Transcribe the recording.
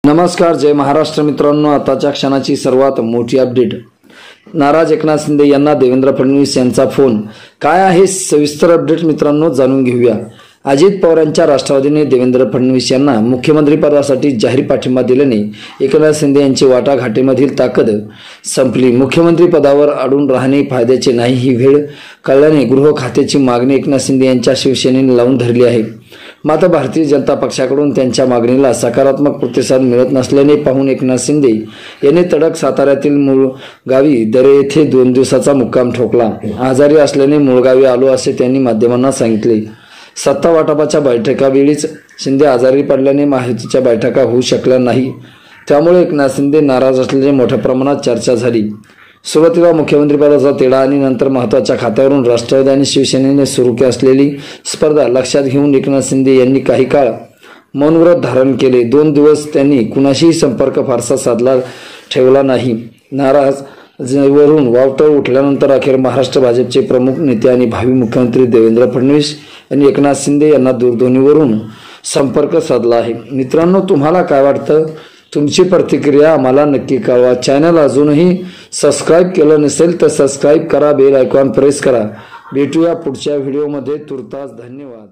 नमस्कार, जय महाराष्ट्र मित्रांनो। आताच्या क्षणाची सर्वात मोठी अपडेट। नाराज एकनाथ शिंदे यांना देवेंद्र फडणवीस यांचा फोन। काय आहे सविस्तर अपडेट मित्रांनो, जाणून घेऊया। अजित पवारांच्या राष्ट्रवादीने देवेंद्र फडणवीस यांना मुख्यमंत्रीपदासाठी जाहीर पाठिंबा दिल्याने एकनाथ शिंदे यांची वाटाघाटीमधील ताकद संपली। मुख्यमंत्री पदावर अडून राहणे फायद्याचे नाही ही वेळ कळल्याने गृह खात्याची मागणी एकनाथ शिंदे यांच्या शिवसेनेने लावून धरली आहे। मात्र भारतीय जनता पक्षाकडून त्यांच्या मागणीला सकारात्मक प्रतिसाद मिळत नसल्याने पाहून एकनाथ शिंदे यांनी तडक साताऱ्यातील मूळगावी दरे येथे 2 दिवसाचा मुक्काम ठोकला। आजारी असल्याने मूळगावी आलो असे त्यांनी माध्यमांना सांगितले। सत्ता वाटपाच्या बैठकावेळीच शिंदे आजारी पडल्याने महायुतीच्या बैठका होऊ शकल्या नाही, त्यामुळे एकनाथ शिंदे नाराज असल्याने मोठ्या प्रमाणात चर्चा झाली। सुरुवातीला मुख्यमंत्रीपदाचा तेढा आणि नंतर महत्त्वाच्या खात्यावरून राष्ट्रवादी आणि शिवसेनेने सुरू असलेली स्पर्धा लक्षात घेऊन एकनाथ शिंदे यांनी काही काळ मौनव्रत धारण केले। 2 दिवस त्यांनी कुणाशीही संपर्क फारसा साधला ठेवला नाही। नाराज वरून वावटळ उठल्यानंतर अखेर महाराष्ट्र भाजपचे प्रमुख नेते आणि भावी मुख्यमंत्री देवेंद्र फडणवीस यांनी एकनाथ शिंदे यांना दूरध्वनीवरून संपर्क साधला आहे। मित्रांनो, तुम्हाला काय वाटतं? तुमची प्रतिक्रिया आम्हाला नक्की कळवा। चॅनल अजूनही सबस्क्राइब केलं नसेल तर सबस्क्राइब करा, बेल आयकॉन प्रेस करा। भेटूया पुढच्या व्हिडिओमध्ये। तुर्तास धन्यवाद।